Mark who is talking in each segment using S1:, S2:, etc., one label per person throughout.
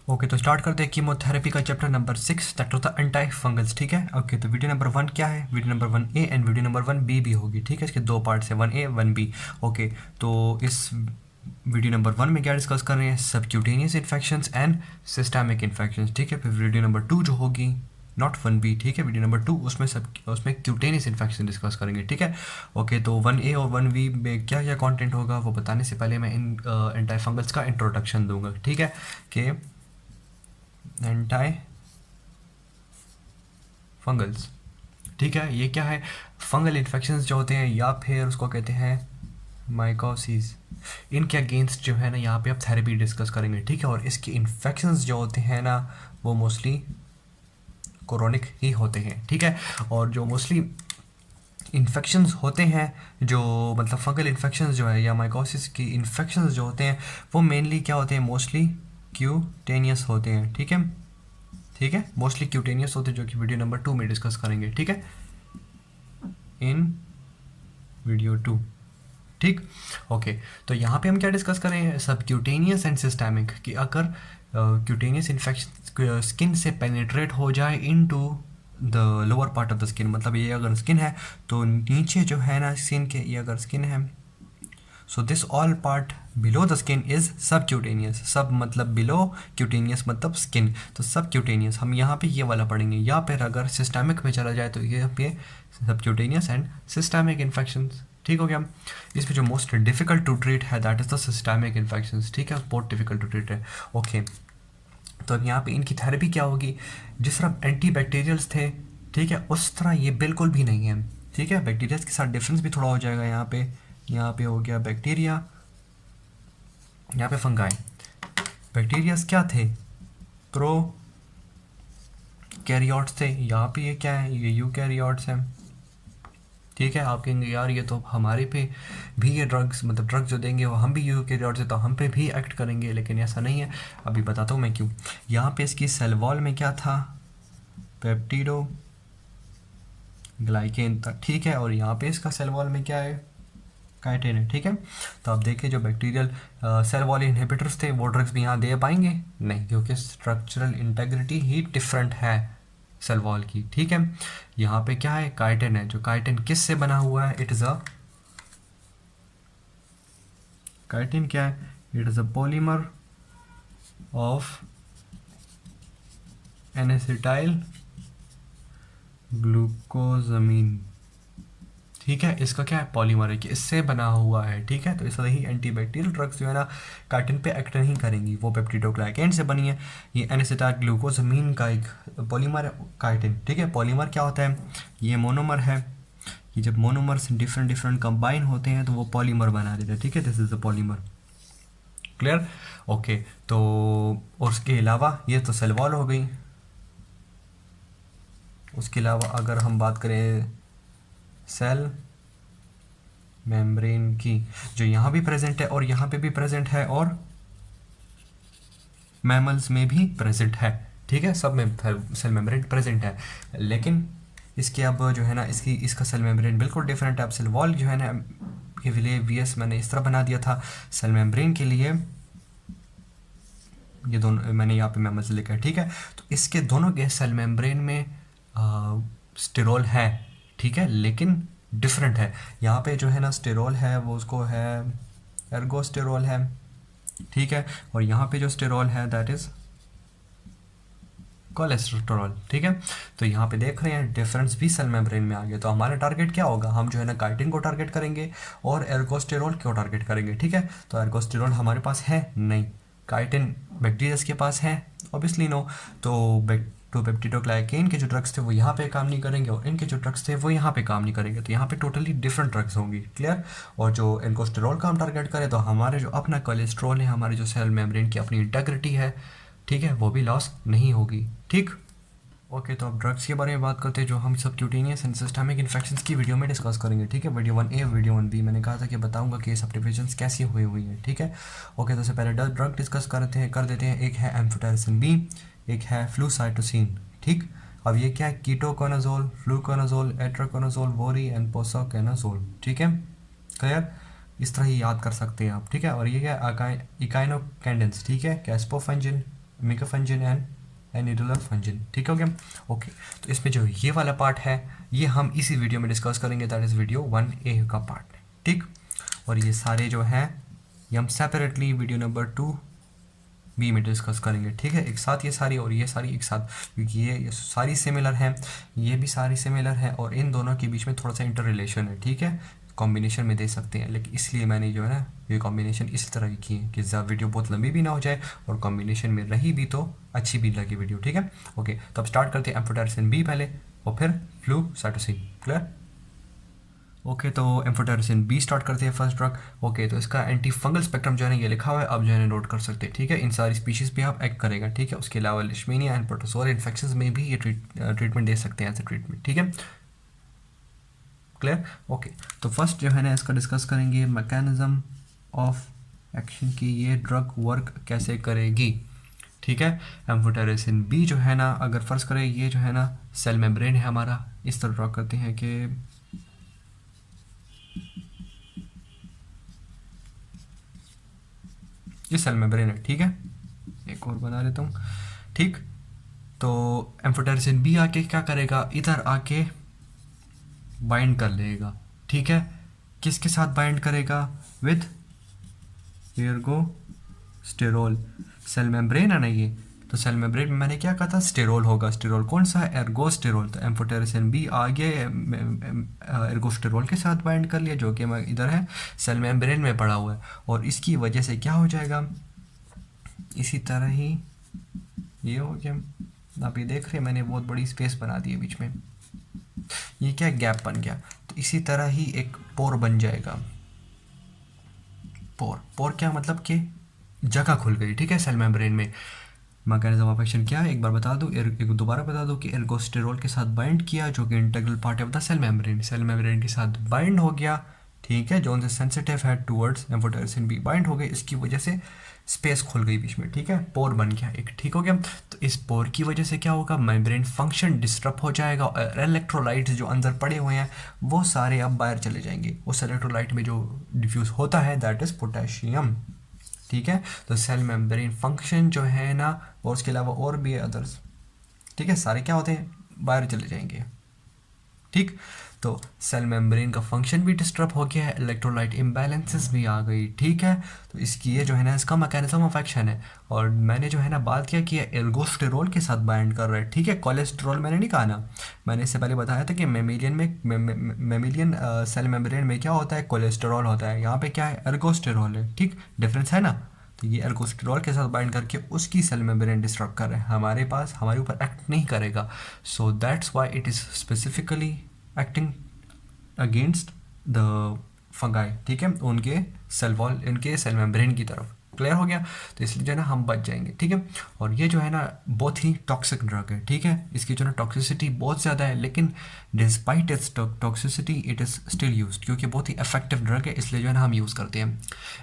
S1: Okay, तो start करते हैं कीमोथेरेपी का chapter number 6, that was the anti fungals. ठीक है, ओके, तो वीडियो नंबर 1 क्या है, video number 1A and video number 1B भी होगी। ठीक है, इसके दो पार्ट्स हैं, 1A 1B। ओके, तो इस वीडियो नंबर 1 में क्या डिस्कस कर रहे हैं, subcutaneous infections and systemic infections. ठीक है, फिर वीडियो नंबर 2 जो होगी, नॉट 1B, ठीक है, वीडियो नंबर 2 उसमें क्यूटेनियस इन्फेक्शन डिस्कस करेंगे। ठीक है, ओके, तो 1A और 1B में क्या क्या कंटेंट होगा वो बताने से पहले मैं इन एंटी फंगल्स का इंट्रोडक्शन दूंगा। ठीक है, कि एंटी फंगल्स, ठीक है, ये क्या है, फंगल इन्फेक्शंस जो होते हैं या फिर उसको कहते हैं माइकोसिस, इनके अगेंस्ट जो है ना यहाँ पे आप थेरेपी डिस्कस करेंगे। ठीक है, और इसके इन्फेक्शंस जो होते हैं ना वो मोस्टली क्रोनिक ही होते हैं। ठीक है, और जो मोस्टली इन्फेक्शंस होते हैं, जो मतलब फंगल इन्फेक्शंस जो है या माइकोसिस की इन्फेक्शंस जो होते हैं वो मेनली क्या होते हैं, मोस्टली क्यूटेनियस होते हैं। ठीक है, ठीक है, मोस्टली क्यूटेनियस होते हैं, जो कि वीडियो नंबर 2 में डिस्कस करेंगे। ठीक है, इन वीडियो 2। ठीक, ओके, तो यहाँ पे हम क्या डिस्कस करें, सब क्यूटेनियस एंड सिस्टेमिक, कि अगर क्यूटेनियस इन्फेक्शन स्किन से पेनिट्रेट हो जाए into the lower part of the skin, मतलब ये अगर स्किन है तो नीचे जो है ना स्किन के, ये अगर स्किन है, so this all part below the skin is सब क्यूटेनियस। सब मतलब बिलो, क्यूटेनियस मतलब स्किन, तो सब क्यूटेनियस हम यहाँ पे ये वाला पढ़ेंगे। या फिर अगर सिस्टमिक में चला जाए तो ये पे सब क्यूटेनियस एंड सिस्टमिक इन्फेक्शन। ठीक हो गया, इसमें जो मोस्ट डिफिकल्ट टू ट्रीट है that is the systemic infection. ठीक है, बहुत डिफिकल्ट टू ट्रीट है। ओके, तो अब यहाँ पे इनकी थेरेपी क्या होगी, जिस तरह एंटी बैक्टीरियल्स थे, ठीक है, उस तरह ये बिल्कुल भी नहीं है। ठीक है, बैक्टीरिया के साथ डिफरेंस भी थोड़ा हो जाएगा। यहाँ पे हो गया बैक्टीरिया, यहाँ पे फंगाई। बैक्टीरियाज क्या थे, प्रो कैरियोट्स थे, यहाँ पे ये क्या है, ये यू कैरियोट्स हैं। ठीक है, आप कहेंगे यार ये तो हमारे पे भी ये ड्रग्स, मतलब ड्रग्स जो देंगे वो हम भी यू कैरियोट्स है तो हम पे भी एक्ट करेंगे, लेकिन ऐसा नहीं है। अभी बताता हूँ मैं क्यों। यहाँ पे इसकी सेल वॉल में क्या था, पेप्टिडो ग्लाइकेन था। ठीक है, और यहाँ पे इसका सेल वॉल में क्या है, काइटिन है। ठीक है, तो आप देखिए जो बैक्टीरियल सेल वॉल इनहिबिटर्स थे वो ड्रग्स भी यहाँ दे पाएंगे नहीं, क्योंकि स्ट्रक्चरल इंटेग्रिटी ही डिफरेंट है सेल वॉल की। ठीक है, यहाँ पे क्या है, काइटिन है। जो काइटिन किस से बना हुआ है, इट इज़ अ, काइटिन क्या है, it is a polymer of N acetyl glucosamine. ठीक है, इसका क्या है, पॉलीमर है कि इससे बना हुआ है। ठीक है, तो इस तरह ही एंटीबैक्टीरियल ड्रग्स जो है ना काइटिन पे एक्ट नहीं करेंगी, वो पेप्टिडोग्लाइकेन से बनी है। ये एनेसिटाइल ग्लूकोजामीन का एक पॉलीमर है काइटिन। ठीक है, पॉलीमर क्या होता है, ये मोनोमर है, कि जब मोनोमर्स डिफरेंट डिफरेंट कंबाइन होते हैं तो वो पॉलीमर बना देते हैं। ठीक है, this is a polymer. Clear, okay, तो और उसके अलावा ये तो सेल वॉल हो गई। उसके अलावा अगर हम बात करें सेल मेम्ब्रेन की, जो यहाँ भी प्रेजेंट है और यहाँ पे भी प्रेजेंट है और मैमल्स में भी प्रेजेंट है। ठीक है, सब में सेल मेम्ब्रेन प्रेजेंट है, लेकिन इसके अब जो है ना इसका सेल मेम्ब्रेन बिल्कुल डिफरेंट है। अब सेल वॉल जो है ना ये विले वीएस मैंने इस तरह बना दिया था, सेल मेम्ब्रेन के लिए ये दोनों मैंने यहाँ पे मैमल्स लिखा है। ठीक है, तो इसके दोनों के सेल मेम्ब्रेन में स्टेरोल है। ठीक है, लेकिन डिफरेंट है। यहाँ पे जो है ना स्टेरोल है वो उसको है एर्गोस्टेरोल है। ठीक है, और यहाँ पे जो स्टेरोल है दैट इज कोलेस्टेरोल। ठीक है, तो यहाँ पे देख रहे हैं डिफरेंस भी सेल मेम्ब्रेन में आ गया। तो हमारा टारगेट क्या होगा, हम जो है ना काइटिन को टारगेट करेंगे और एर्गोस्टेरोल को टारगेट करेंगे। ठीक है, तो एर्गोस्टेरोल हमारे पास है नहीं, काइटिन बैक्टीरियाज के पास है, ऑब्वियसली नो। तो पेप्टिडोग्लाइकेन के जो ड्रग्स थे वो यहाँ पे काम नहीं करेंगे और इनके जो ड्रग्स थे वो यहाँ पे काम नहीं करेंगे, तो यहाँ पे टोटली डिफरेंट ड्रग्स होंगी। क्लियर, और जो एर्गोस्टेरोल का हम टारगेट करें तो हमारे जो अपना कोलेस्ट्रॉल है, हमारे जो सेल मेम्ब्रेन की अपनी इंटेग्रिटी है, ठीक है, वो भी लॉस नहीं होगी। ठीक, ओके, तो अब ड्रग्स के बारे में बात करते हैं जो हम सब क्यूटेनियस एंड सिस्टमिक इन्फेक्शंस की वीडियो में डिस्कस करेंगे। ठीक है, वीडियो 1A वीडियो 1B मैंने कहा था कि बताऊंगा कि सब डिविजन्स कैसी हुई हुई हैं। ठीक है, ओके, तो सबसे पहले ड्रग डिस्कस कर देते हैं। एक है एम्फोटेरिसिन बी, एक है फ्लूसाइटोसिन। ठीक, अब ये क्या है, ketoconazole, fluconazole, itraconazole, vori and posaconazole. ठीक है, क्लियर, इस तरह ही याद कर सकते हैं आप। ठीक है, और ये क्या है, इकाइनोकेंडेंस। ठीक है, कैस्पोफंजिन, मेगा फंजन एंड एनिडुलर फंजन, ठीक हो गया। ओके, तो इसमें जो ये वाला पार्ट है ये हम इसी वीडियो में डिस्कस करेंगे, दैट इज़ वीडियो 1A का पार्ट, ठीक। और ये सारे जो हैं ये हम सेपरेटली वीडियो नंबर 2B में डिस्कस करेंगे, ठीक है। एक साथ ये सारी और ये सारी एक साथ, क्योंकि ये सारी सिमिलर हैं, ये भी सारी सिमिलर हैं और इन दोनों के बीच में थोड़ा सा इंटर रिलेशन है, ठीक है। कॉम्बिनेशन में दे सकते हैं, लेकिन इसलिए मैंने जो है ना ये कॉम्बिनेशन इस तरह की की है कि वीडियो बहुत लंबी भी ना हो जाए और कॉम्बिनेशन में रही भी तो अच्छी भी लगे वीडियो, ठीक है। ओके, तो अब स्टार्ट करते हैं एम्फोटेरिसिन बी पहले और फिर फ्लूसाइटोसिन, क्लियर। ओके, तो एम्फोटेरिसिन बी स्टार्ट करते हैं फर्स्ट ड्रग। ओके, तो इसका एंटी फंगल स्पेक्ट्रम जो है ये लिखा हुआ है, आप जो है नोट कर सकते हैं, ठीक है। इन सारी स्पीशीज़ पे आप एक्ट करेगा, ठीक है। उसके अलावा लिशमीनिया एंड प्रोटोजोआ इन्फेक्शंस में भी ये ट्रीटमेंट दे सकते हैं एज ए ट्रीटमेंट, ठीक है, क्लियर। ओके, तो फर्स्ट जो है ना इसका डिस्कस करेंगे मैकेनिज्म ऑफ एक्शन की, ये ड्रग वर्क कैसे करेगी, ठीक है। एम्फोटेरिसिन बी जो है ना अगर फर्स्ट करें ये जो है ना सेल मेम्ब्रेन है हमारा, इस तरह ड्रॉ करते हैं कि ये सेल मेम्ब्रेन है, ठीक है। एक और बना लेता हूँ, ठीक। तो एम्फोटेरिसिन बी आके क्या करेगा, इधर आके बाइंड कर लेगा, ठीक है। किसके साथ बाइंड करेगा, विद एर्गोस्टेरोल। सेल मेम्ब्रेन है ना ये, तो सेल मेम्ब्रेन में मैंने क्या कहा था, स्टेरोल होगा। स्टेरोल कौन सा है, एर्गोस्टेरोल। तो एम्फोटेरिसिन बी आगे एर्गोस्टेरोल के साथ बाइंड कर लिया, जो कि इधर है सेल मेम्ब्रेन में पड़ा हुआ है, और इसकी वजह से क्या हो जाएगा, इसी तरह ही ये हो गया। आप ये देख रहे हैं मैंने बहुत बड़ी स्पेस बना दी है बीच में, ये क्या गैप बन गया। तो इसी तरह ही एक पोर बन जाएगा। पोर क्या मतलब कि जगह खुल गई, ठीक है, सेल मेम्ब्रेन में। मैकेनिज्म ऑफ एक्शन क्या है एक बार बता दूं, एक दोबारा बता दूं कि एर्गोस्टेरोल के साथ बाइंड किया, जो कि इंटीग्रल पार्ट है सेल मेम्ब्रेन। सेल मेम्ब्रेन के साथ बाइंड हो गया, ठीक है, जो उनसे सेंसिटिव है टूवर्ड्स एम्फोटेरिसिन बी बाइंड हो गई, इसकी वजह से स्पेस खुल गई बीच में, ठीक है, पोर बन गया एक, ठीक हो गया। तो इस पोर की वजह से क्या होगा, मेम्ब्रेन फंक्शन डिस्टर्ब हो जाएगा और इलेक्ट्रोलाइट्स जो अंदर पड़े हुए हैं वो सारे अब बाहर चले जाएंगे। उस इलेक्ट्रोलाइट में जो डिफ्यूज़ होता है दैट इज़ पोटेशियम, ठीक है। तो सेल मेम्ब्रेन फंक्शन जो है ना और उसके अलावा और भी अदर्स, ठीक है, सारे क्या होते हैं, बाहर चले जाएंगे, ठीक। तो सेल मेम्ब्रेन का फंक्शन भी डिस्टर्ब हो गया है, इलेक्ट्रोलाइट इम्बैलेंसेस भी आ गई, ठीक है। तो इसकी ये जो है ना इसका मैकेनिज्म ऑफ एक्शन है। और मैंने जो है ना बात किया कि एर्गोस्टेरोल के साथ बाइंड कर रहा है, ठीक है। कोलेस्ट्रॉल मैंने नहीं कहा ना, मैंने इससे पहले बताया था कि मेमिलियन सेल मेम्ब्रेन में क्या होता है, कोलेस्ट्रॉल होता है, यहाँ पे क्या है, एर्गोस्टेरोल है, ठीक, डिफरेंस है ना। तो ये एर्गोस्टेरोल के साथ बाइंड करके उसकी सेल मेम्ब्रेन डिस्टर्ब कर रहे हैं, हमारे पास हमारे ऊपर एक्ट नहीं करेगा। So that's why it is specifically acting against the fungi, ठीक है, उनके सेल वॉल, इनके सेल मेम्ब्रेन की तरफ, क्लियर हो गया। तो इसलिए जो है ना हम बच जाएंगे, ठीक है। और ये जो है ना बहुत ही टॉक्सिक ड्रग है, ठीक है, इसकी जो है ना टॉक्सिसिटी बहुत ज़्यादा है, लेकिन despite it's toxicity it is still use, क्योंकि बहुत ही इफेक्टिव ड्रग है, इसलिए जो है ना हम यूज़ करते हैं।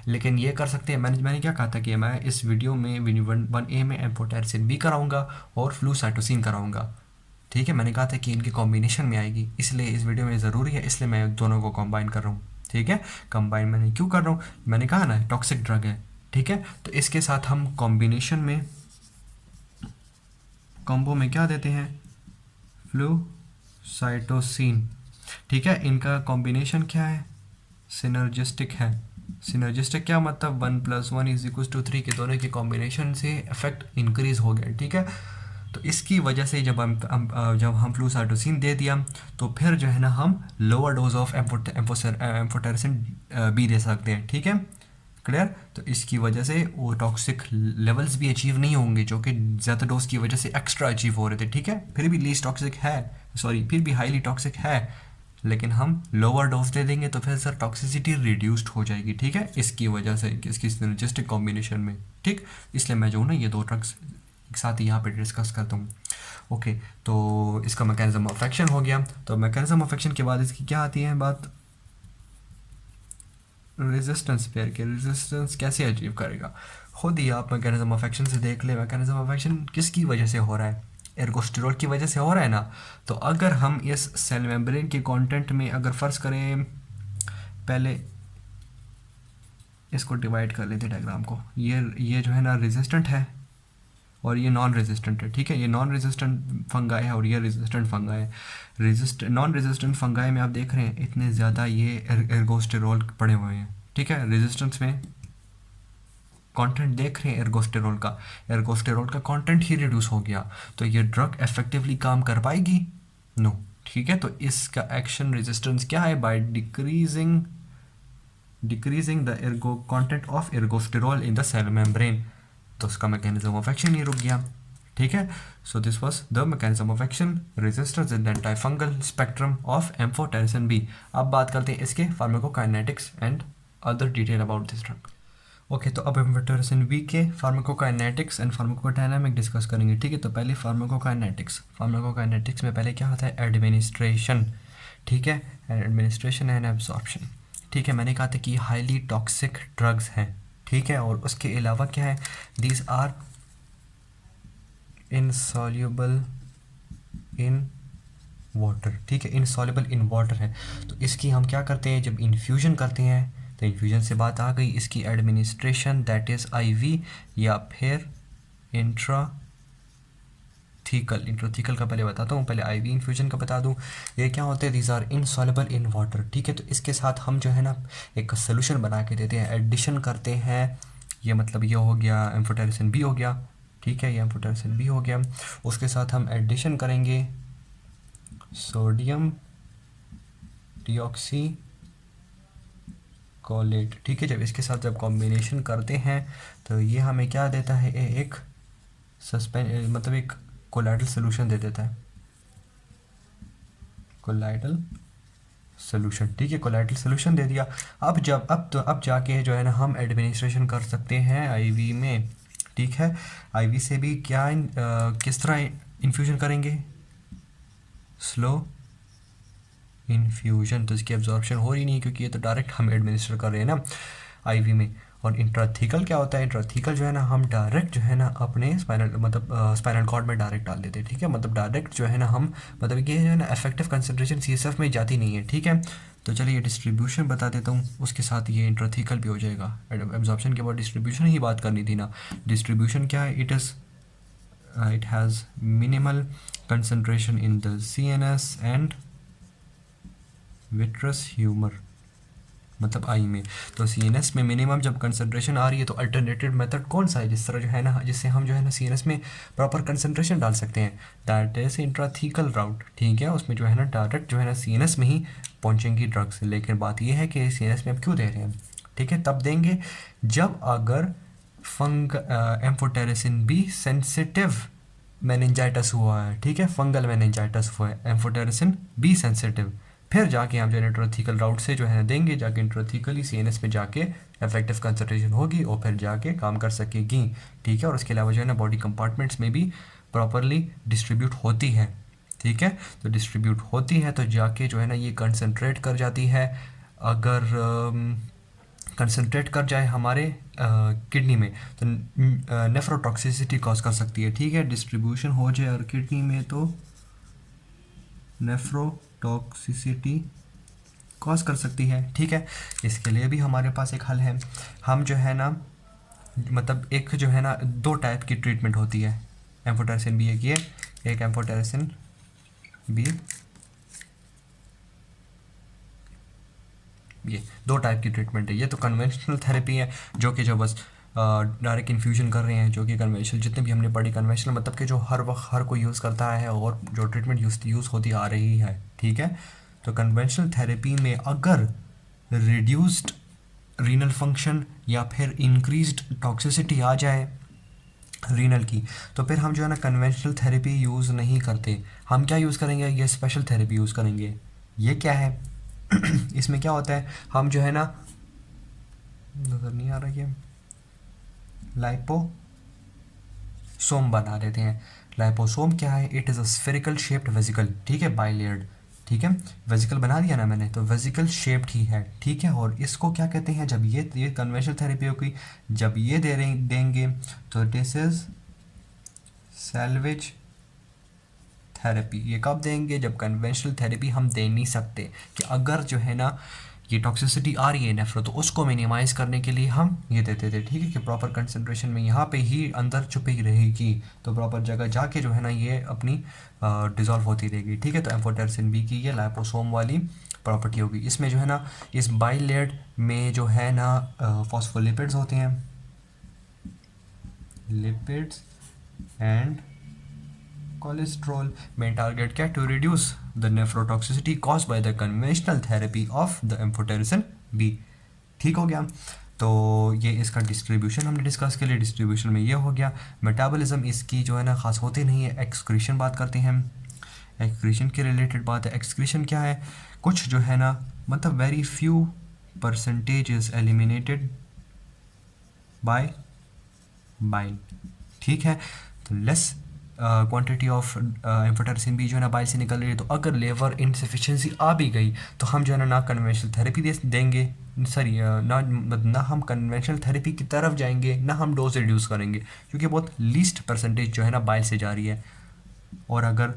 S1: लेकिन ये कर सकते हैं, मैंने क्या कहा था कि मैं इस वीडियो में 1A में एम्फोटेरिसिन बी कराऊंगा और फ्लूसाइटोसिन कराऊंगा, ठीक है। मैंने कहा था कि इनके कॉम्बिनेशन में आएगी, इसलिए इस वीडियो में ज़रूरी है, इसलिए मैं दोनों को कंबाइन कर रहा हूँ, ठीक है। कंबाइन मैंने क्यों कर रहा हूँ, मैंने कहा ना टॉक्सिक ड्रग है, ठीक है। तो इसके साथ हम कॉम्बिनेशन में कॉम्बो में क्या देते हैं, फ्लूसाइटोसिन, ठीक है। इनका कॉम्बिनेशन क्या है, सिनर्जिस्टिक है। सिनर्जिस्टिक क्या मतलब 1+1=3 के दोनों के कॉम्बिनेशन से इफेक्ट इंक्रीज हो गया, ठीक है। तो इसकी वजह से जब हम फ्लूसाइटोसिन दे दिया तो फिर जो है ना हम lower dose of amphotericin B दे सकते हैं, ठीक है, क्लियर। तो इसकी वजह से वो टॉक्सिक लेवल्स भी अचीव नहीं होंगे जो कि ज़्यादा डोज की वजह से एक्स्ट्रा अचीव हो रहे थे, ठीक है। फिर भी लीस्ट टॉक्सिक है, सॉरी फिर भी हाईली टॉक्सिक है, लेकिन हम लोअर डोज दे देंगे तो फिर सर टॉक्सिसिटी रिड्यूस्ड हो जाएगी, ठीक है, इसकी वजह से, इसकी सिनर्जिस्टिक कॉम्बिनेशन में, ठीक। इसलिए मैं जो हूँ ना ये दो ड्रग्स एक साथ ही यहाँ पे डिस्कस करता हूँ। ओके, तो इसका मैकेनिज्म ऑफ एक्शन हो गया। तो मैकेनिज्म ऑफ एक्शन के बाद इसकी क्या आती है बात, रेजिस्टेंस पेयर के, रेजिस्टेंस कैसे अचीव करेगा, खुद ही आप मैकेनिज्म ऑफ एक्शन से देख ले। मैकेनिज्म ऑफ एक्शन किसकी वजह से हो रहा है, एर्गोस्टेरोल की वजह से हो रहा है ना। तो अगर हम इस सेल मेम्ब्रेन के कंटेंट में अगर फर्ज करें, पहले इसको डिवाइड कर लेते डायग्राम को, ये जो है ना रेजिस्टेंट है, और ये नॉन रेजिस्टेंट है, ठीक है। ये नॉन रेजिस्टेंट फंगाई है और ये रेजिस्टेंट फंगाई है। नॉन रेजिस्टेंट फंगाई में आप देख रहे हैं इतने ज़्यादा ये एर्गोस्टेरोल पड़े हुए हैं, ठीक है। रेजिस्टेंस में कंटेंट देख रहे हैं एर्गोस्टेरोल का कंटेंट ही रिड्यूस हो गया, तो ये ड्रग इफेक्टिवली काम कर पाएगी? नो, ठीक है। तो इसका एक्शन रेजिस्टेंस क्या है? By decreasing the ergo content of ergosterol in the cell membrane, तो उसका मैकेनिज्म ऑफ एक्शन ही रुक गया, ठीक है। So this was the mechanism of action resistance in antifungal spectrum of amphotericin B. अब बात करते हैं इसके pharmacokinetics and other detail about this drug. Okay, तो अब एम्फोटेरिसिन बी के फार्माकोकाइनेटिक्स एंड फार्माकोडायनामिक डिस्कस करेंगे, ठीक है। तो पहले फार्माकोकाइनेटिक्स में पहले क्या होता है? एडमिनिस्ट्रेशन, ठीक है। एडमिनिस्ट्रेशन एंड एब्जॉर्प्शन, ठीक है। मैंने कहा था कि हाईली टॉक्सिक ड्रग्स हैं, ठीक है। और उसके अलावा क्या है? These are insoluble in water, ठीक है। इनसॉल्युबल इन वाटर है, तो इसकी हम क्या करते हैं? जब इन्फ्यूजन करते हैं, तो इन्फ्यूजन से बात आ गई। इसकी एडमिनिस्ट्रेशन दैट इज़ आईवी या फिर इंट्राथीकल का पहले बताता हूँ, पहले आईवी इन्फ्यूजन का बता दूँ। ये क्या होते हैं? These are insoluble in water, ठीक है। तो इसके साथ हम जो है ना एक सोल्यूशन बना के देते हैं, एडिशन करते हैं। ये मतलब ये हो गया एम्फोटेरिसिन बी हो गया, ठीक है। ये एम्फोटेरिसिन बी हो गया, उसके साथ हम एडिशन करेंगे सोडियम डिऑक्सी कोलेट, ठीक है। जब इसके साथ जब कॉम्बिनेशन करते हैं तो ये हमें क्या देता है? एक मतलब एक कोलाइडल सोल्यूशन दे देता है, कोलाइडल सोल्यूशन, ठीक है। कोलाइडल सोल्यूशन दे दिया। अब जाके जो है ना हम एडमिनिस्ट्रेशन कर सकते हैं आईवी में, ठीक है। आईवी से भी किस तरह इन्फ्यूजन करेंगे? स्लो इन्फ्यूजन, तो इसकी एब्जॉर्प्शन हो रही नहीं क्योंकि ये तो डायरेक्ट हम एडमिनिस्टर कर रहे हैं ना आईवी में। और इंट्राथीकल क्या होता है? इंट्राथीकल जो है ना हम डायरेक्ट जो है ना अपने स्पाइनल कॉर्ड में डायरेक्ट डाल देते हैं, ठीक है। मतलब डायरेक्ट जो है ना हम मतलब ये जो है ना इफेक्टिव कंसंट्रेशन सीएसएफ में जाती नहीं है, ठीक है। तो चलिए डिस्ट्रीब्यूशन बता देता हूँ, उसके साथ ये इंट्राथीकल भी हो जाएगा। एब्जॉर्प्शन के बाद डिस्ट्रीब्यूशन ही बात करनी थी ना। डिस्ट्रीब्यूशन क्या है? It has minimal concentration in the CNS and vitreous humour, मतलब आई में। तो सीएनएस में मिनिमम जब कंसंट्रेशन आ रही है तो अल्टरनेटिव मेथड कौन सा है जिस तरह जो है ना जिससे हम जो है ना सीएनएस में प्रॉपर कंसंट्रेशन डाल सकते हैं? दैट इज इंट्राथीकल राउट, ठीक है। उसमें जो है ना डायरेक्ट जो है ना सीएनएस में ही पहुंचेंगी ड्रग्स। लेकिन बात यह है कि सीएनएस में अब क्यों दे रहे हैं, ठीक है। तब देंगे जब अगर एम्फोटेरिसिन बी सेंसिटिव मेनिंजाइटिस हुआ है, ठीक है। फंगल मेनिंजाइटिस हुआ है, एम्फोटेरिसिन बी सेंसिटिव, फिर जाके हम जो है इंट्राथीकल राउट से जो है देंगे, जाके इंट्राथीकली सीएनएस में जाके इफेक्टिव कंसंट्रेशन होगी और फिर जाके काम कर सकेगी, ठीक है। और उसके अलावा जो है ना बॉडी कंपार्टमेंट्स में भी प्रॉपरली डिस्ट्रीब्यूट होती है, ठीक है। तो डिस्ट्रीब्यूट होती है तो जाके जो है ना ये कंसंट्रेट कर जाती है। अगर कंसंट्रेट कर जाए हमारे किडनी में तो नेफ्रोटॉक्सिसिटी कॉज कर सकती है, ठीक है। डिस्ट्रीब्यूशन हो जाए और किडनी में तो नेफ्रोटॉक्सिसिटी कॉज कर सकती है, ठीक है। इसके लिए भी हमारे पास एक हल है। हम जो है ना मतलब एक जो है ना दो टाइप की ट्रीटमेंट होती है एम्फोटेरिसिन बी की, एक एम्फोटेरिसिन बी, ये दो टाइप की ट्रीटमेंट है। ये तो कन्वेंशनल थेरेपी है जो कि जो बस डायरेक्ट इन्फ्यूजन कर रहे हैं, जो कि कन्वेंशनल जितने भी हमने पढ़ी कन्वेंशनल मतलब कि जो हर वक्त हर कोई यूज़ करता है और जो ट्रीटमेंट यूज़ होती आ रही है, ठीक है। तो कन्वेंशनल थेरेपी में अगर रिड्यूस्ड रीनल फंक्शन या फिर इंक्रीज्ड टॉक्सिसिटी आ जाए रीनल की, तो फिर हम जो है ना कन्वेंशनल थेरेपी यूज़ नहीं करते। हम क्या यूज़ करेंगे? ये स्पेशल थेरेपी यूज़ करेंगे। ये क्या है? इसमें क्या होता है? हम जो है ना नज़र नहीं आ रहा है, लाइपोसोम बना देते हैं। लाइपोसोम क्या है? It is a spherical shaped vesicle, ठीक है, बाइलेयर्ड, ठीक है। वेसिकल बना दिया ना मैंने, तो वेसिकल शेप्ड ही है, ठीक है। और इसको क्या कहते हैं? जब ये कन्वेंशनल थेरेपी होगी, जब ये देंगे तो दिस इज सैल्वेज थेरेपी। ये कब देंगे? जब कन्वेंशनल थेरेपी हम दे नहीं सकते, कि अगर जो है ना ये टॉक्सिसिटी आ रही है नेफ्रो, तो उसको मिनिमाइज़ करने के लिए हम ये देते थे, ठीक है, कि प्रॉपर कंसंट्रेशन में यहाँ पे ही अंदर छुपी रहेगी, तो प्रॉपर जगह जाके जो है ना ये अपनी डिज़ोल्व होती रहेगी, ठीक है। तो एम्फोटेरिसिन बी की ये लाइपोसोम वाली प्रॉपर्टी होगी। इसमें जो है ना इस बाइलेट में जो है ना फॉस्फोलिपिड्स होते हैं, लिपिड्स एंड कोलेस्ट्रॉल। में टारगेट क्या, to reduce the nephrotoxicity cause by the conventional therapy of the amphotericin B. ठीक हो गया। तो ये इसका डिस्ट्रीब्यूशन हमने डिस्कस के लिए, डिस्ट्रीब्यूशन में ये हो गया। मेटाबॉलिज्म इसकी जो है ना खास होती नहीं है। एक्सक्रीशन बात करते हैं हम, एक्सक्रीशन के रिलेटेड बात है। एक्सक्रीशन क्या है, कुछ जो है ना मतलब very few percentage is eliminated by bile, ठीक है। तो less quantity of amphotericin B जो है ना बाइल से निकल रही है, तो अगर लेवर इनसफिशिएंसी आ भी गई तो हम जो है ना कन्वेंशनल थेरेपी देंगे, सॉरी ना हम कन्वेंशनल थेरेपी की तरफ जाएंगे, ना हम डोज रिड्यूस करेंगे, क्योंकि बहुत लीस्ट परसेंटेज जो है ना बाइल से जा रही है। और अगर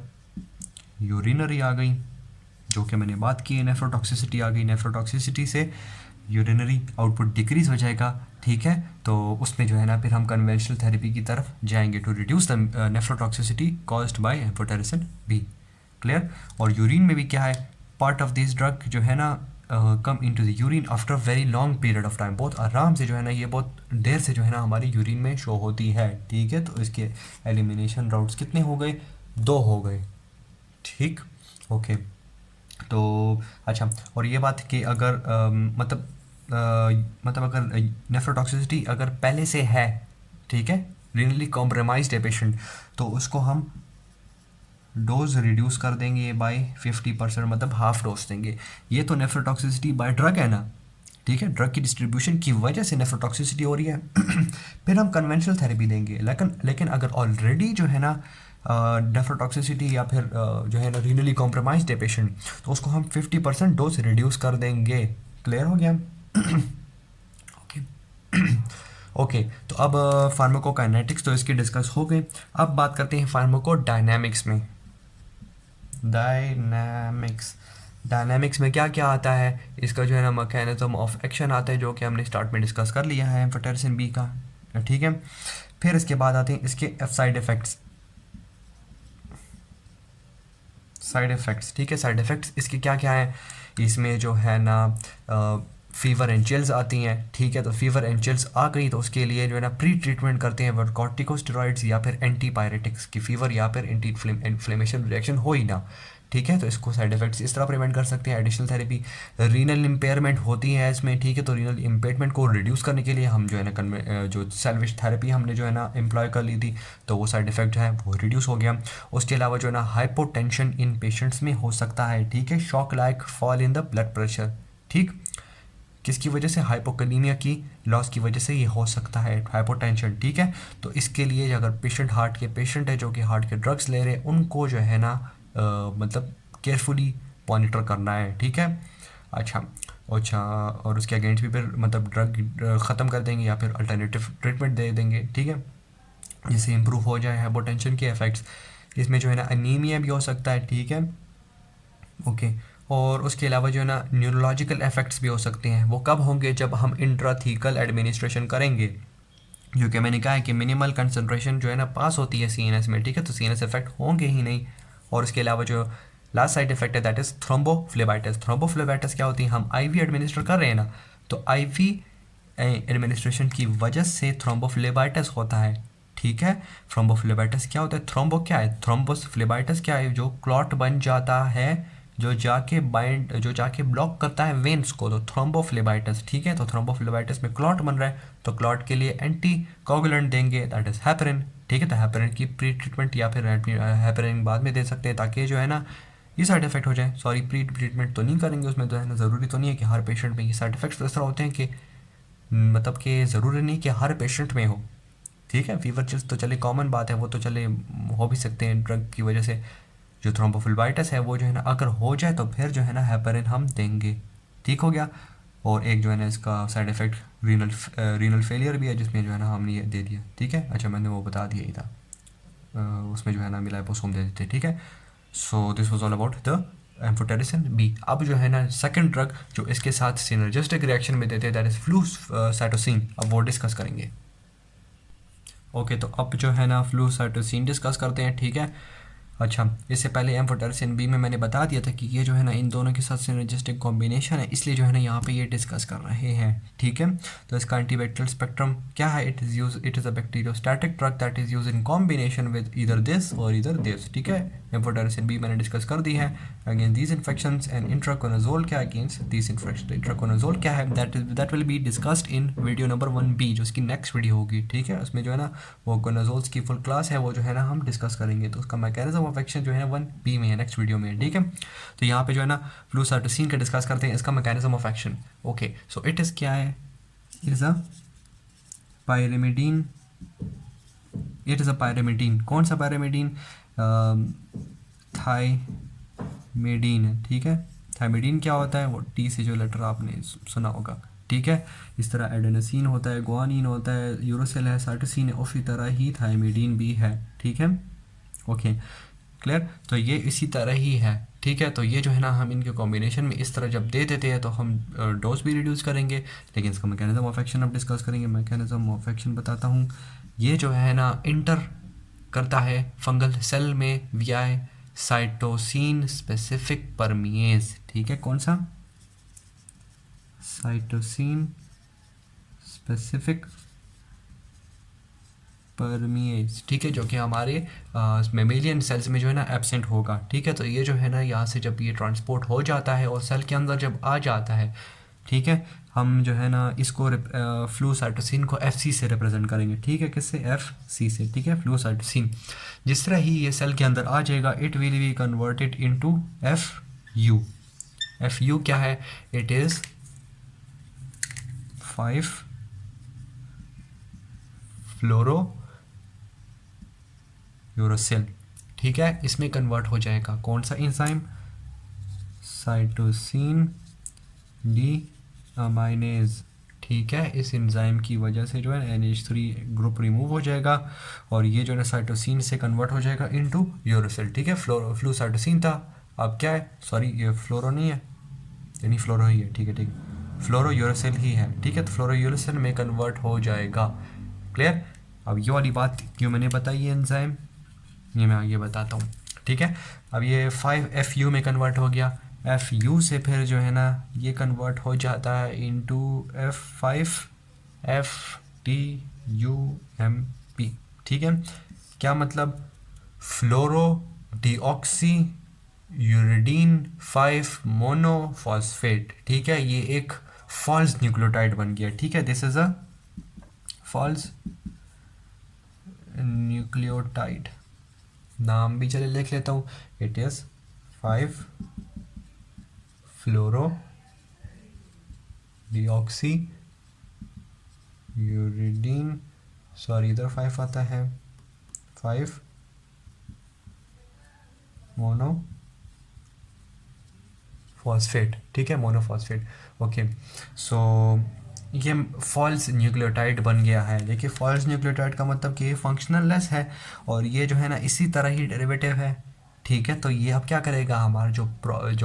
S1: यूरिनरी आ गई, जो कि मैंने बात की है, नेफ्रोटॉक्सिसिटी आ गई, नेफ्रोटॉक्सिसिटी से यूरिनरी आउटपुट डिक्रीज हो जाएगा, ठीक है। तो उसमें जो है ना फिर हम कन्वेंशनल थेरेपी की तरफ जाएंगे to reduce the nephrotoxicity caused by amphotericin B, clear. और यूरिन में भी क्या है, पार्ट ऑफ दिस ड्रग जो है ना come into the urine after very long period of time, बहुत आराम से जो है ना ये बहुत देर से जो है ना हमारी यूरिन में शो होती है, ठीक है। तो इसके एलिमिनेशन राउट्स कितने हो गए, 2 हो गए, ठीक, ओके। तो अच्छा, और ये बात कि अगर मतलब अगर नेफ्रोटॉक्सिसिटी अगर पहले से है, ठीक है, रीनली कॉम्प्रोमाइज्ड है पेशेंट, तो उसको हम डोज रिड्यूस कर देंगे बाय 50%, मतलब हाफ डोज देंगे। ये तो नेफ्रोटॉक्सिसिटी बाय ड्रग है ना, ठीक है, ड्रग की डिस्ट्रीब्यूशन की वजह से नेफ्रोटॉक्सिसिटी हो रही है। फिर हम कन्वेंशनल थेरेपी देंगे, लेकिन अगर ऑलरेडी जो है ना नेफ्रोटॉक्सिसिटी या फिर जो है ना रीनली कॉम्प्रोमाइज्ड है पेशेंट, तो उसको हम 50% डोज रिड्यूस कर देंगे, क्लियर हो गया। ओके। ओके, तो अब फार्माकोकाइनेटिक्स तो इसकी डिस्कस हो गई। अब बात करते हैं फार्माकोडायनेमिक्स में। डायनामिक्स में क्या क्या आता है, इसका जो है ना मैकेनिज्म ऑफ एक्शन आता है, जो कि हमने स्टार्ट में डिस्कस कर लिया है एम्फोटेरिसिन बी का, ठीक है। फिर इसके बाद आते हैं इसके साइड इफ़ेक्ट्स, ठीक है। साइड इफ़ेक्ट्स इसके क्या क्या है, इसमें जो है ना फीवर एंड चिल्स आती हैं, ठीक है। तो फीवर एंड चिल्स आ गई तो उसके लिए जो है ना प्री ट्रीटमेंट करते हैं वो कॉर्टिकोस्टेरॉइड्स या फिर एंटीपायरेटिक्स की फीवर या फिर एंटी इन्फ्लेमेशन रिएक्शन हो ही ना, ठीक है। तो इसको साइड इफेक्ट्स इस तरह प्रिवेंट कर सकते हैं। एडिशनल थेरेपी, रीनल इम्पेयरमेंट होती है इसमें, ठीक है। तो रीनल इम्पेयरमेंट को रिड्यूस करने के लिए हम जो है ना जो सेल्विश थेरेपी हमने जो है ना एम्प्लॉय कर ली थी, तो वो साइड इफेक्ट जो है वो रिड्यूस हो गया। उसके अलावा जो है ना हाइपोटेंशन इन पेशेंट्स में हो सकता है, ठीक है, shock like fall in the blood pressure, ठीक, किसकी वजह से, हाइपोकलीमिया की लॉस की वजह से ये हो सकता है हाइपोटेंशन, ठीक है। तो इसके लिए अगर पेशेंट हार्ट के पेशेंट है जो कि हार्ट के ड्रग्स ले रहे हैं, उनको जो है ना मतलब केयरफुली मॉनिटर करना है, ठीक है। अच्छा अच्छा, और उसके अगेंस्ट भी फिर मतलब ड्रग ख़त्म कर देंगे या फिर अल्टरनेटिव ट्रीटमेंट दे देंगे, ठीक है, जिससे इम्प्रूव हो जाए हाइपोटेंशन के इफ़ेक्ट्स। इसमें जो है ना अनीमिया भी हो सकता है, ठीक है, ओके। और उसके अलावा जो है ना न्यूरोलॉजिकल इफेक्ट्स भी हो सकते हैं। वो कब होंगे, जब हम इंट्राथीकल एडमिनिस्ट्रेशन करेंगे, जो कि मैंने कहा है कि मिनिमल कंसंट्रेशन जो है ना पास होती है सीएनएस में, ठीक है। तो सीएनएस इफेक्ट होंगे ही नहीं। और उसके अलावा जो लास्ट साइड इफेक्ट है दैट इज़ थ्रोम्बोफ्लेबाइटिस। थ्रोम्बोफ्लेबाइटिस क्या होती है, हम आईवी एडमिनिस्टर कर रहे हैं ना, तो आईवी एडमिनिस्ट्रेशन की वजह से थ्रोम्बोफ्लेबाइटिस होता है, ठीक है। थ्रोम्बोफ्लेबाइटिस क्या होता है, थ्रोम्बो क्या है, थ्रोम्बोफ्लेबाइटिस क्या है, जो क्लॉट बन जाता है, जो जाके ब्लॉक करता है वेन्स को, तो थ्रोम्बोफ्लेबाइटिस, ठीक है। तो थ्रोम्बोफ्लेबाइटिस में क्लॉट बन रहा है, तो क्लॉट के लिए एंटी कोगुलेंट देंगे दैट इज़ हेपरिन, ठीक है। तो हेपरिन की प्री ट्रीटमेंट या फिर हेपरिन बाद में दे सकते हैं, ताकि जो है ना ये साइड इफेक्ट हो जाए। सॉरी, प्री ट्रीटमेंट तो नहीं करेंगे उसमें, तो है ना ज़रूरी तो नहीं है कि हर पेशेंट में ये साइड इफेक्ट्स इस तरह होते हैं कि मतलब कि ज़रूरी नहीं कि हर पेशेंट में हो, ठीक है। फीवर चिल्स तो चले कॉमन बात है, वो तो चले हो भी सकते हैं ड्रग की वजह से। जो थ्रोम्बोफ्लेबाइटिस है वो जो है ना अगर हो जाए तो फिर जो है ना हेपरिन हम देंगे, ठीक हो गया। और एक जो है ना इसका साइड इफ़ेक्ट रीनल फेलियर भी है, जिसमें जो है ना हमने ये दे दिया, ठीक है। अच्छा, मैंने वो बता दिया ही था, उसमें जो है ना हम लाइपोसोम दे देते, ठीक है। So this was all about the amphotericin B. अब जो है ना सेकंड ड्रग जो इसके साथ सिनर्जिस्टिक रिएक्शन में देते हैं दैट इज़ फ्लूसाइटोसिन, अब वो डिस्कस करेंगे। ओके, तो अब जो है ना फ्लूसाइटोसिन डिस्कस करते हैं, ठीक है। अच्छा, इससे पहले एम्फोटेरिसिन बी में मैंने बता दिया था कि ये जो है ना इन दोनों के साथ सिनर्जिस्टिक कॉम्बिनेशन है, इसलिए जो है ना यहाँ पे ये डिस्कस कर रहे हैं, ठीक है। तो इसका एंटीबैक्टीरियल स्पेक्ट्रम क्या है, it is a bacteriostatic drug that is use in combination with either this और ईदर दिस, ठीक है। एम्फोटेरिसिन बी मैंने डिस्कस कर दी है। अगेंस्ट दीज इन्फेक्शंस एंड इंट्राकोनाजोल क्या, अगेंस्ट दीज इन्फेक्शन इंट्राकोनाजोल क्या है, that will be discussed in video number 1B, जो उसकी नेक्स्ट वीडियो होगी, ठीक है। उसमें जो है ना वो कोनाजोल्स की फुल क्लास है, वो जो है ना हम डिस्कस करेंगे। तो उसका मैकेनिज्म ऑफ एक्शन जो है 1B में है, नेक्स्ट वीडियो में, ठीक है। तो यहाँ पे जो है ना फ्लूसाइटोसिन का डिस्कस करते हैं, इसका mechanism of action. Okay, so it is क्या है, it is a pyrimidine, it is a pyrimidine. कौन सा पायरिमिडीन, थाइमिडीन है, ठीक है। थाइमिडीन क्या होता है, वो टी से जो लेटर आपने सुना होगा, ठीक है। इस तरह एडेनोसिन होता है, ग्वानिन होता है, यूरोसिल है, साइटोसिन है, उसी तरह ही थाइमिडीन भी है, ठीक है। Okay, clear. तो ये इसी तरह ही है, ठीक है। तो ये जो है ना हम इनके कॉम्बिनेशन में इस तरह जब दे देते हैं तो हम डोज भी रिड्यूस करेंगे, लेकिन इसका मैकेनिज्म ऑफ एक्शन अब डिस्कस करेंगे। मैकेनिज्म ऑफ एक्शन बताता हूँ, ये जो है ना इंटर करता है फंगल सेल में विया साइटोसिन स्पेसिफिक परमिएज, ठीक है। कौन सा, साइटोसिन स्पेसिफिक परमिएज, ठीक है, जो कि हमारे मेमेलियन सेल्स में जो है ना एब्सेंट होगा, ठीक है। तो ये जो है ना यहाँ से जब ये ट्रांसपोर्ट हो जाता है और सेल के अंदर जब आ जाता है, ठीक है, हम जो है ना इसको फ्लूसाइटोसिन को FC से रिप्रेजेंट करेंगे, ठीक है। किससे, FC से, ठीक है। फ्लूसाइटोसिन जिस तरह ही ये सेल के अंदर आ जाएगा, it will be converted into FU। FU क्या है, इट इज़ 5 फ्लोरो यूरोसिल, ठीक है। इसमें कन्वर्ट हो जाएगा कौन सा एंजाइम, साइटोसिन डी अमाइनेज, ठीक है। इस एंजाइम की वजह से जो है NH3 ग्रुप रिमूव हो जाएगा और ये जो है साइटोसिन से कन्वर्ट हो जाएगा इनटू यूरोसिल, ठीक है। फ्लूसाइटोसिन था, अब क्या है, सॉरी ये फ्लोरो नहीं है, यानी फ्लोरो ही है, ठीक है, ठीक है, फ्लोरो यूरोसिल ही है, ठीक है। तो फ्लोरो यूरोसिल में कन्वर्ट हो जाएगा, क्लियर। अब ये वाली बात क्यों मैंने बताई है एंजाइम, ये मैं आगे बताता हूँ, ठीक है। अब ये 5FU में कन्वर्ट हो गया, FU से फिर जो है ना ये कन्वर्ट हो जाता है इनटू F5FTUMP, ठीक है। क्या मतलब, फ्लोरो डीऑक्सी यूरिडीन 5 मोनोफॉस्फेट, ठीक है। ये एक फॉल्स न्यूक्लियोटाइड बन गया, ठीक है। This is a false nucleotide, नाम भी चले लिख लेता हूँ, it is 5 fluoro deoxy uridine, sorry इधर 5 आता है, 5 मोनोफॉस्फेट, ठीक है, मोनोफॉस्फेट। ओके, सो ये फॉल्स न्यूक्लियोटाइड बन गया है। देखिए फॉल्स न्यूक्लियोटाइड का मतलब कि ये फंक्शनल लेस है और ये जो है ना इसी तरह ही डेरिवेटिव है, ठीक है। तो ये अब क्या करेगा, हमारा जो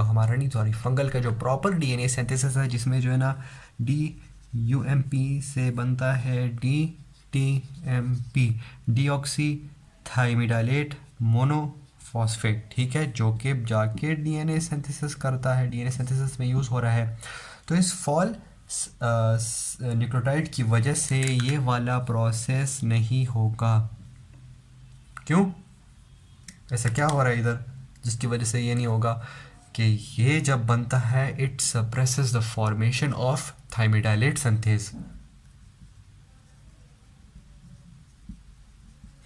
S1: हमारा नहीं सॉरी फंगल का जो प्रॉपर DNA सिंथेसिस है, जिसमें जो है ना DUMP से बनता है DTMP, डीऑक्सी थाइमिडालेट मोनोफॉस्फेट, ठीक है, जो कि जाके DNA सिंथेसिस करता है, DNA सिंथेसिस में यूज़ हो रहा है। तो इस फॉल न्यूक्लियोटाइड की वजह से ये वाला प्रोसेस नहीं होगा। क्यों, ऐसा क्या हो रहा है इधर जिसकी वजह से ये नहीं होगा, कि ये जब बनता है it suppresses the formation of thymidylate synthase,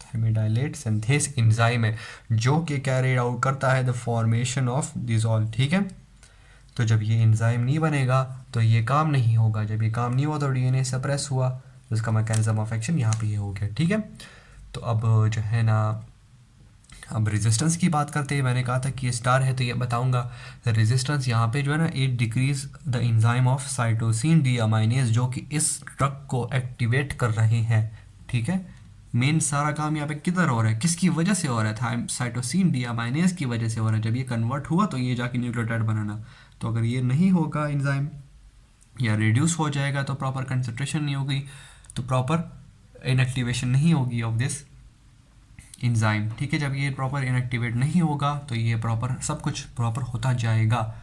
S1: thymidylate synthase enzyme है जो कि कैरी आउट करता है द फॉर्मेशन ऑफ डिसॉल्व, ठीक है। तो जब ये एंजाइम नहीं बनेगा तो ये काम नहीं होगा, जब ये काम नहीं हुआ तो DNA सप्रेस हुआ, तो इसका मैकेनिज्म ऑफ एक्शन यहाँ पे ये हो गया, ठीक है। तो अब जो है ना अब रेजिस्टेंस की बात करते हैं, मैंने कहा था कि ये स्टार है तो ये बताऊंगा रेजिस्टेंस यहाँ पे जो है ना it decrease the enzyme of cytosine D aminase, जो कि इस ड्रग को एक्टिवेट कर रहे हैं, ठीक है। मेन सारा काम यहाँ पे किधर हो रहा है, किसकी वजह से हो रहा है, साइटोसिन डीअमाइनेज की वजह से हो रहा है। जब ये कन्वर्ट हुआ तो ये जाके न्यूक्लियोटाइड बनाना, तो अगर ये नहीं होगा एंजाइम या रिड्यूस हो जाएगा तो प्रॉपर कंसंट्रेशन नहीं होगी, तो प्रॉपर इनएक्टिवेशन नहीं होगी ऑफ दिस एंजाइम। ठीक है, जब ये प्रॉपर इनएक्टिवेट नहीं होगा तो ये प्रॉपर सब कुछ प्रॉपर होता जाएगा।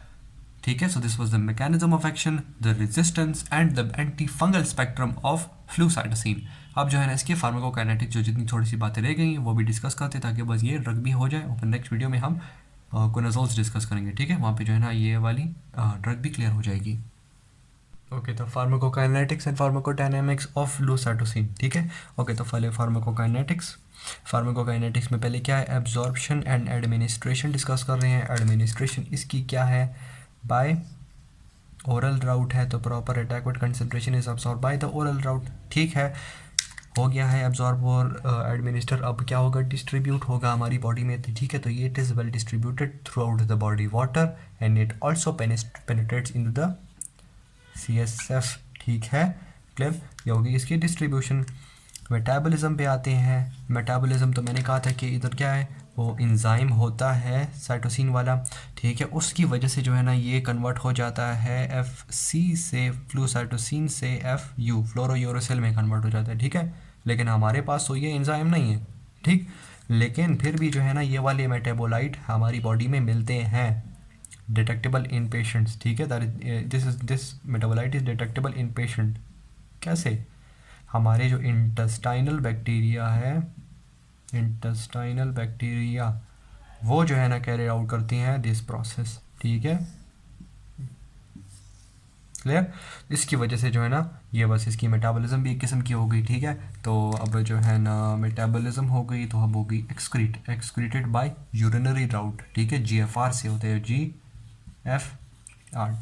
S1: ठीक है, so this was the mechanism of action, the resistance and the anti fungal spectrum of flucytosine. अब जो है ना इसके फार्माकोकाइनेटिक्स जो जितनी थोड़ी सी बातें रह गई वो भी डिस्कस करते हैं, ताकि बस ये ड्रग भी हो जाए। और नेक्स्ट वीडियो में हम कोनाजोल्स डिस्कस करेंगे। ठीक है, वहाँ पे जो है ना ये वाली ड्रग भी क्लियर हो जाएगी। ओके, तो pharmacokinetics and pharmacodynamics of flucytosine. ठीक है, ओके, तो पहले फार्माकोकाइनेटिक्स। फार्माकोकाइनेटिक्स में पहले क्या है, एब्जॉर्प्शन एंड एडमिनिस्ट्रेशन डिस्कस कर रहे हैं। एडमिनिस्ट्रेशन इसकी क्या है, बाय ओरल राउट है, तो proper adequate concentration is absorb by the oral route. ठीक है, हो गया है एब्जॉर्ब और एडमिनिस्टर। अब क्या होगा, डिस्ट्रीब्यूट होगा हमारी बॉडी में। ठीक है, तो ये it is well distributed through out the body water and it also penetrates in the CSF। ठीक है, क्लियर, ये होगी इसकी डिस्ट्रीब्यूशन। मेटाबॉलिज्म पे आते हैं। मेटाबॉलिज्म तो मैंने कहा था कि इधर क्या है, वो इंजाइम होता है साइटोसिन वाला। ठीक है, उसकी वजह से जो है ना ये कन्वर्ट हो जाता है FC से, फ्लूसाइटोसिन से FU, फ्लोरोयूरोसिल में कन्वर्ट हो जाता है। ठीक है, लेकिन हमारे पास तो ये इंजाइम नहीं है। ठीक, लेकिन फिर भी जो है ना ये वाले मेटाबोलाइट हमारी बॉडी में मिलते हैं, डिटेक्टेबल इन पेशेंट्स। ठीक है, this metabolite is detectable in patient. कैसे, हमारे जो इंटेस्टाइनल बैक्टीरिया है, इंटेस्टाइनल बैक्टीरिया वो जो है ना कैरी आउट करती हैं दिस प्रोसेस। ठीक है, क्लियर, इसकी वजह से जो है ना ये बस इसकी मेटाबॉलिज्म भी एक किस्म की हो गई। ठीक है, तो अब जो है ना मेटाबॉलिज्म हो गई तो अब होगी एक्सक्रीटेड बाय यूरिनरी राउट। ठीक है, GFR से होते हैं, GFR।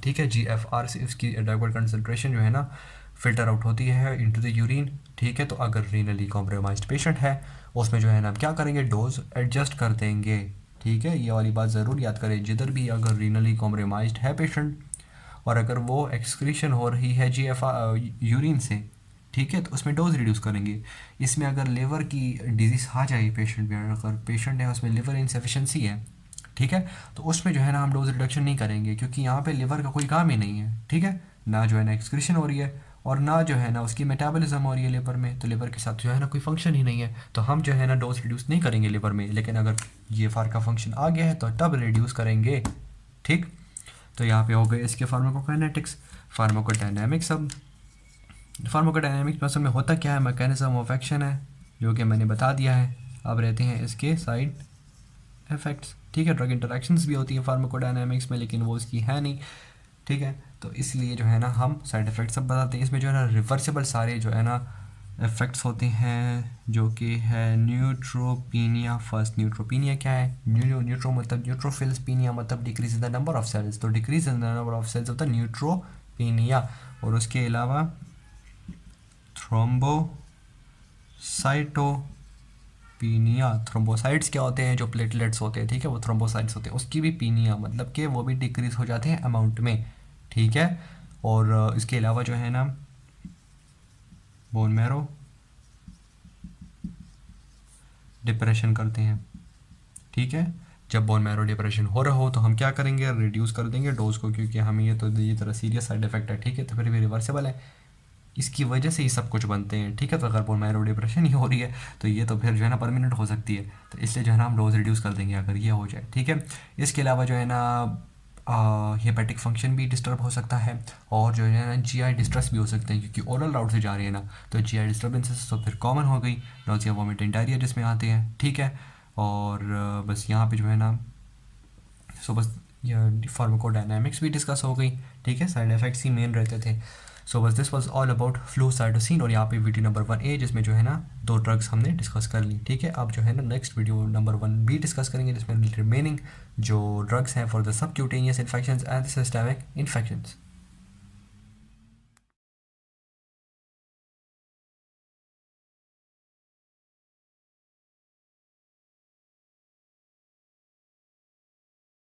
S1: ठीक है, GFR से इसकी एडेक्वेट कंसंट्रेशन जो है ना फिल्टर आउट होती है इनटू द यूरिन। ठीक है, तो अगर रीनली कॉम्प्रोमाइज्ड पेशेंट है उसमें जो है ना क्या करेंगे, डोज एडजस्ट कर देंगे। ठीक है, ये वाली बात ज़रूर याद करें, जिधर भी अगर रीनली कॉम्प्रोमाइज्ड है पेशेंट और अगर वो एक्सक्रीशन हो रही है GFR यूरिन से, ठीक है, तो उसमें डोज रिड्यूस करेंगे। इसमें अगर लिवर की डिजीज़ आ जाए पेशेंट में, अगर पेशेंट है उसमें लिवर इनसफिशेंसी है, ठीक है, तो उसमें जो है ना हम डोज रिडक्शन नहीं करेंगे, क्योंकि यहाँ पे लिवर का कोई काम ही नहीं है। ठीक है, ना जो है ना एक्सक्रीशन हो रही है और ना जो है ना उसकी मेटाबॉलिज्म हो रही है लिवर में, तो लिवर के साथ जो है ना कोई फंक्शन ही नहीं है, तो हम जो है ना डोज रिड्यूस नहीं करेंगे लिवर में। लेकिन अगर GFR का फंक्शन आ गया है तो तब रिड्यूस करेंगे। ठीक, तो यहाँ पे हो गए इसके फार्माकोकाइनेटिक्स। फार्माकोडायनामिक्स, अब फार्माकोडायनामिक्स में असल में होता क्या है, मैकेनिज्म ऑफ एक्शन है जो कि मैंने बता दिया है। अब रहते हैं इसके साइड इफेक्ट्स। ठीक है, ड्रग इंटरेक्शंस भी होती है फार्माकोडायनामिक्स में, लेकिन वो इसकी है नहीं। ठीक है, तो इसलिए जो है ना हम साइड इफ़ेक्ट्स सब बताते हैं। इसमें जो है ना रिवर्सिबल सारे जो है ना इफ़ेक्ट्स होते हैं, जो कि है न्यूट्रोपीनिया। फर्स्ट न्यूट्रोपीनिया क्या है, न्यूट्रो मतलब न्यूट्रोफिल्स, पीनिया मतलब decrease in the number of cells, तो decrease in the number of cells होता है न्यूट्रोपीनिया। और उसके अलावा थ्रोम्बोसाइटोपीनिया, थ्रोम्बोसाइट्स क्या होते हैं, जो प्लेटलेट्स होते हैं, ठीक है, वो थ्रोम्बोसाइट्स होते हैं, उसकी भी पीनिया मतलब कि वो भी डिक्रीज हो जाते हैं अमाउंट में। ठीक है, और इसके अलावा जो है ना बोन मैरो डिप्रेशन करते हैं। ठीक है, जब बोन मैरो डिप्रेशन हो रहा हो तो हम क्या करेंगे, रिड्यूस कर देंगे डोज को, क्योंकि हमें ये तरह सीरियस साइड इफेक्ट है। ठीक है, तो फिर भी रिवर्सेबल है, इसकी वजह से ही सब कुछ बनते हैं। ठीक है, तो अगर बोन मैरो डिप्रेशन ही हो रही है तो ये तो फिर जो है ना परमानेंट हो सकती है, तो इसलिए जो है ना हम डोज रिड्यूस कर देंगे अगर ये हो जाए। ठीक है, इसके अलावा जो है ना हेपेटिक फंक्शन भी डिस्टर्ब हो सकता है, और जो है ना GI डिस्ट्रेस भी हो सकते हैं, क्योंकि ओरल राउट से जा रही है ना, तो GI डिस्टर्बेंसेस तो फिर कॉमन हो गई, नोजिया वॉमिटिंग डायरिया जिसमें आते हैं। ठीक है, और बस यहाँ पे जो है ना सो बस फार्माकोडायनामिक्स भी डिस्कस हो गई। ठीक है, साइड इफेक्ट्स ही मेन रहते थे। सो बस this was all about flucytosine, और यहाँ पे वीडियो नंबर 1A जिसमें जो है ना 2 ड्रग्स हमने डिस्कस कर ली। ठीक है, अब जो है ना next video number 1B discuss करेंगे, जिसमें रिमेनिंग जो ड्रग्स हैं for the subcutaneous infections and systemic infections.